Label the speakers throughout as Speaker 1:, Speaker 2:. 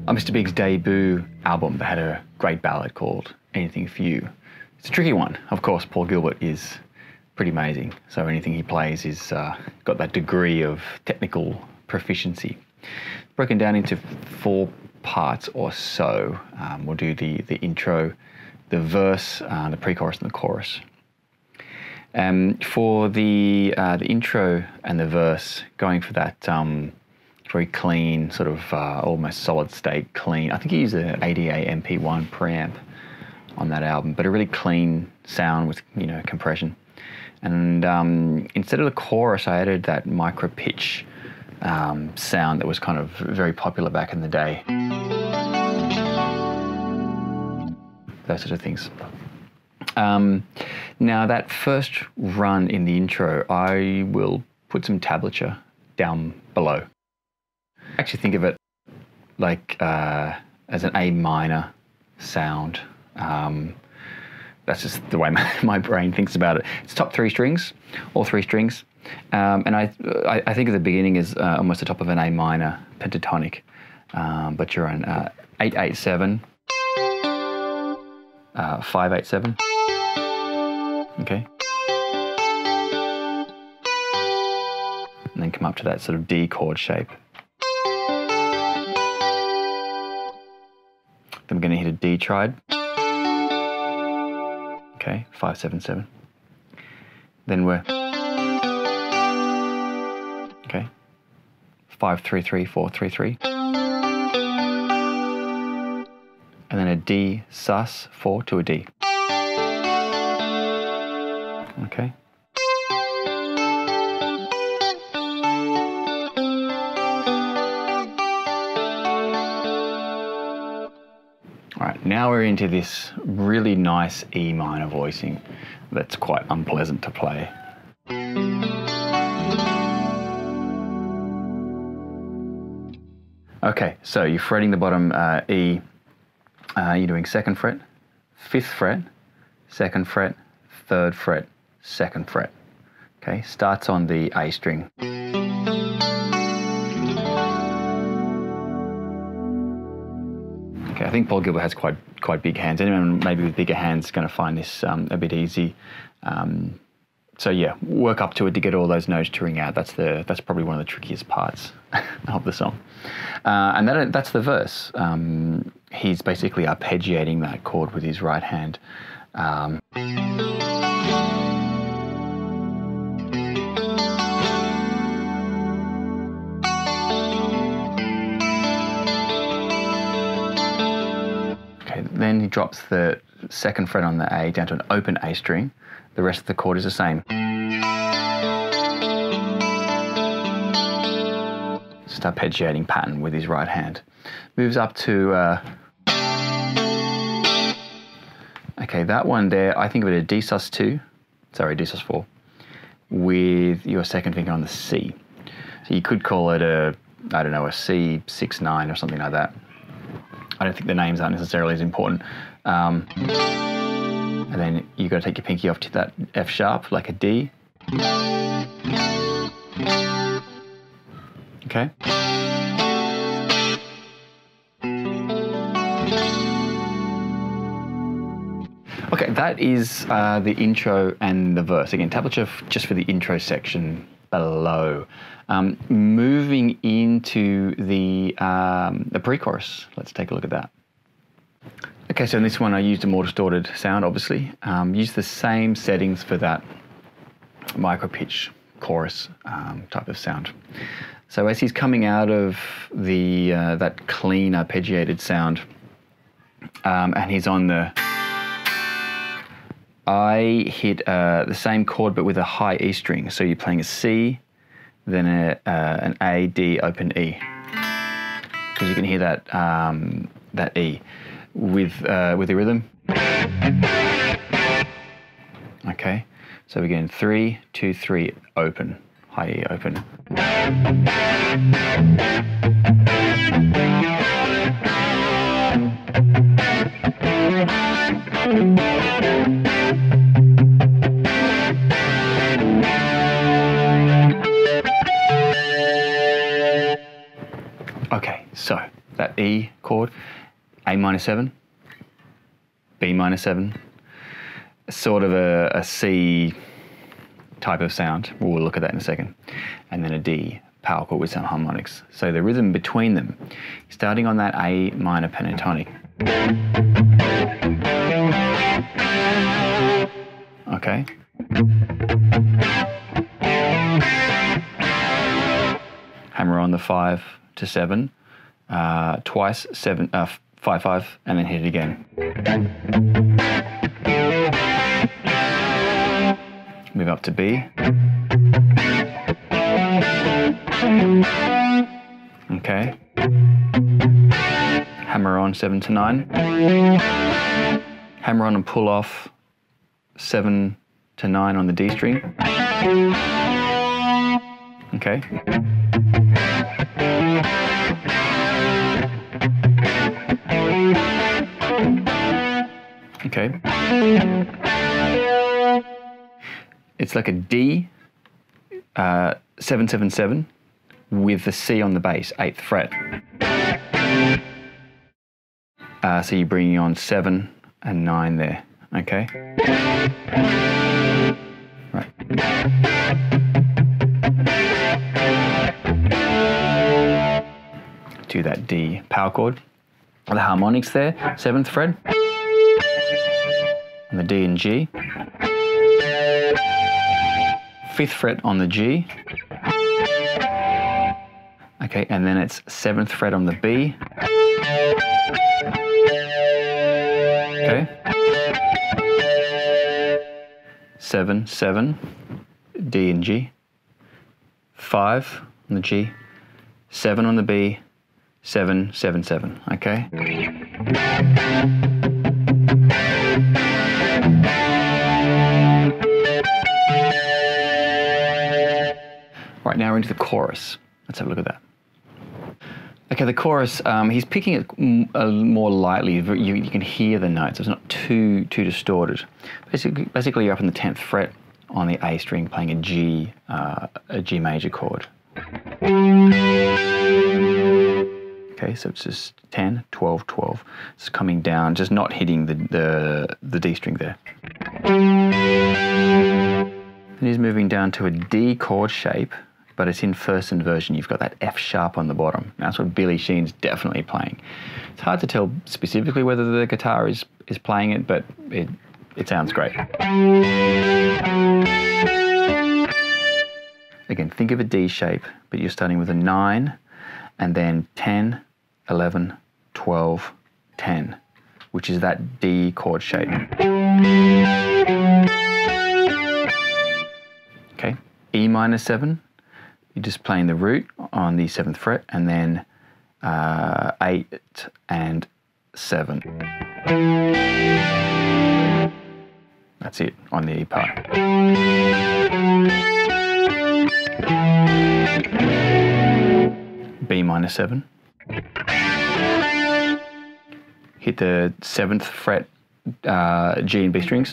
Speaker 1: on Mr. Big's debut album, they had a great ballad called Anything For You. It's a tricky one. Of course, Paul Gilbert is pretty amazing, so anything he plays is got that degree of technical proficiency. Broken down into 4 parts or so. We'll do the intro, the verse, the pre-chorus and the chorus. For the intro and the verse, going for that very clean, sort of almost solid state clean. I think he used an ADA MP1 preamp on that album, but a really clean sound with, you know, compression. And instead of the chorus, I added that micro pitch sound that was kind of very popular back in the day. Those sort of things. Now that first run in the intro, I will put some tablature down below. I actually think of it like as an A minor sound. That's just the way my brain thinks about it. It's top 3 strings, all 3 strings. And I think of the beginning as almost the top of an A minor pentatonic, but you're on 8/8/7, 5/8/7. Okay. And then come up to that sort of D chord shape. Then we're going to hit a D triad. Okay, 5/7/7. Then we're 5/3/3/4/3/3. And then a D sus4 to a D. Okay. All right, now we're into this really nice E minor voicing that's quite unpleasant to play. Okay, so you're fretting the bottom E. You're doing 2nd fret, 5th fret, 2nd fret, 3rd fret, 2nd fret. Okay, starts on the A string. Okay, I think Paul Gilbert has quite big hands. Anyone maybe with bigger hands is going to find this a bit easy. So yeah, work up to it to get all those notes to ring out. That's probably one of the trickiest parts of the song. And that's the verse. He's basically arpeggiating that chord with his right hand. Okay, then he drops the 2nd fret on the A down to an open A string. The rest of the chord is the same. Just arpeggiating pattern with his right hand. Moves up to, okay, that one there, I think of it a D sus2, sorry, D sus4, with your 2nd finger on the C. So you could call it a, I don't know, a C6/9 or something like that. I don't think the names aren't necessarily as important. And then you've got to take your pinky off to that F sharp, like a D. Okay. Okay, that is the intro and the verse. Again, tablature just for the intro section below. Moving into the pre-chorus. Let's take a look at that. Okay, so in this one I used a more distorted sound, obviously. Used the same settings for that micro pitch chorus type of sound. So as he's coming out of the that clean arpeggiated sound, and he's on the, I hit the same chord but with a high E string. So you're playing a C, then an A, D, open E, because you can hear that that E with the rhythm. Okay, so we're getting 3, 2, 3, open, high E, open. Okay, so that E chord, A minor 7, B minor 7, sort of a C type of sound. We'll look at that in a second. And then a D power chord with some harmonics. So the rhythm between them, starting on that A minor pentatonic. Okay. Hammer on the 5 to 7, twice 7, 5 5, and then hit it again. Move up to B. Okay. Hammer on 7 to 9. Hammer on and pull off 7 to 9 on the D string. Okay. Okay. It's like a D 777 with the C on the bass, 8th fret. So you're bringing on 7 and 9 there. Okay. Right. Do that D power chord. The harmonics there, 7th fret. On the D and G. 5th fret on the G. Okay, and then it's 7th fret on the B. Okay. 7, 7, D and G. 5 on the G. 7 on the B. 7, 7, 7. Okay. Right, now we're into the chorus. Let's have a look at that. Okay, the chorus, he's picking it more lightly. You can hear the notes. It's not too distorted. Basically, you're up in the 10th fret on the A string, playing a G major chord. Okay, so it's just 10, 12, 12. It's coming down, just not hitting the D string there. And he's moving down to a D chord shape, but it's in first inversion. You've got that F sharp on the bottom. That's what Billy Sheehan's definitely playing. It's hard to tell specifically whether the guitar is playing it, but it sounds great. Again, think of a D shape, but you're starting with a 9, and then 10, 11, 12, 10, which is that D chord shape. Okay, E minor 7, you're just playing the root on the 7th fret, and then 8 and 7. That's it on the E part. B minor 7. Hit the 7th fret G and B strings.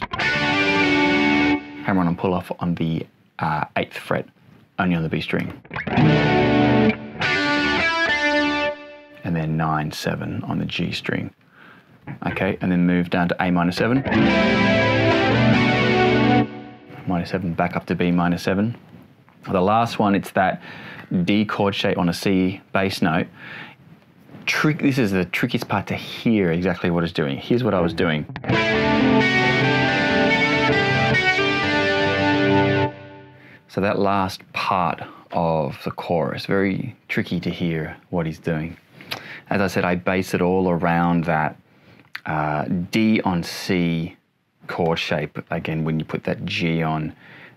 Speaker 1: Hammer on and pull off on the 8th fret, only on the B string. And then 9, 7 on the G string. Okay, and then move down to A minor 7. Minor 7 back up to B minor 7. For the last one, it's that D chord shape on a C bass note. This is the trickiest part to hear exactly what it's doing. Here's what I was doing. So that last part of the chorus, very tricky to hear what he's doing. As I said, I base it all around that D on C chord shape, again, when you put that G on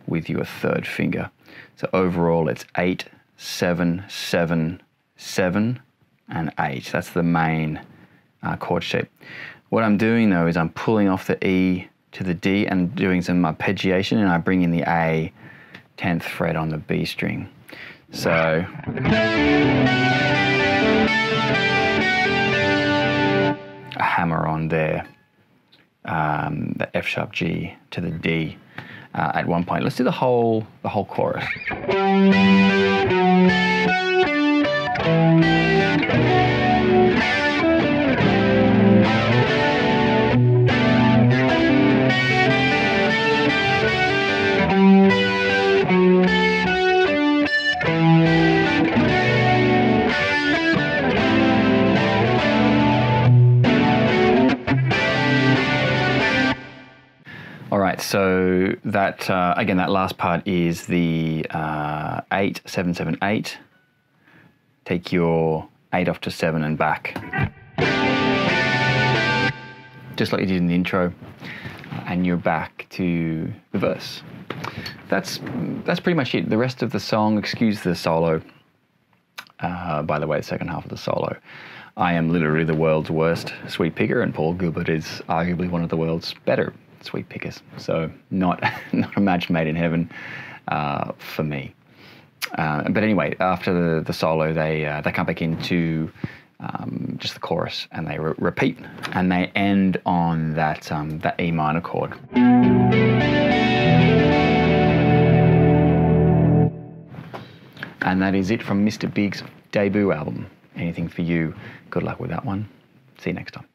Speaker 1: with your 3rd finger. So overall, it's 8, 7, 7, 7, and 8. That's the main chord shape. What I'm doing, though, is I'm pulling off the E to the D and doing some arpeggiation, and I bring in the A 10th fret on the B string. So a hammer on there, the F sharp G to the D at one point. Let's do the whole chorus. So that again, that last part is the 8, 7, 7, 8. Take your 8 off to 7 and back, just like you did in the intro, and you're back to the verse. That's pretty much it. The rest of the song, excuse the solo. By the way, the second half of the solo. I am literally the world's worst sweep picker, and Paul Gilbert is arguably one of the world's better sweep pickers. So not a match made in heaven for me. But anyway, after the solo, they come back into just the chorus, and they repeat, and they end on that E minor chord. And that is it from Mr. Big's debut album. Anything for you? Good luck with that one. See you next time.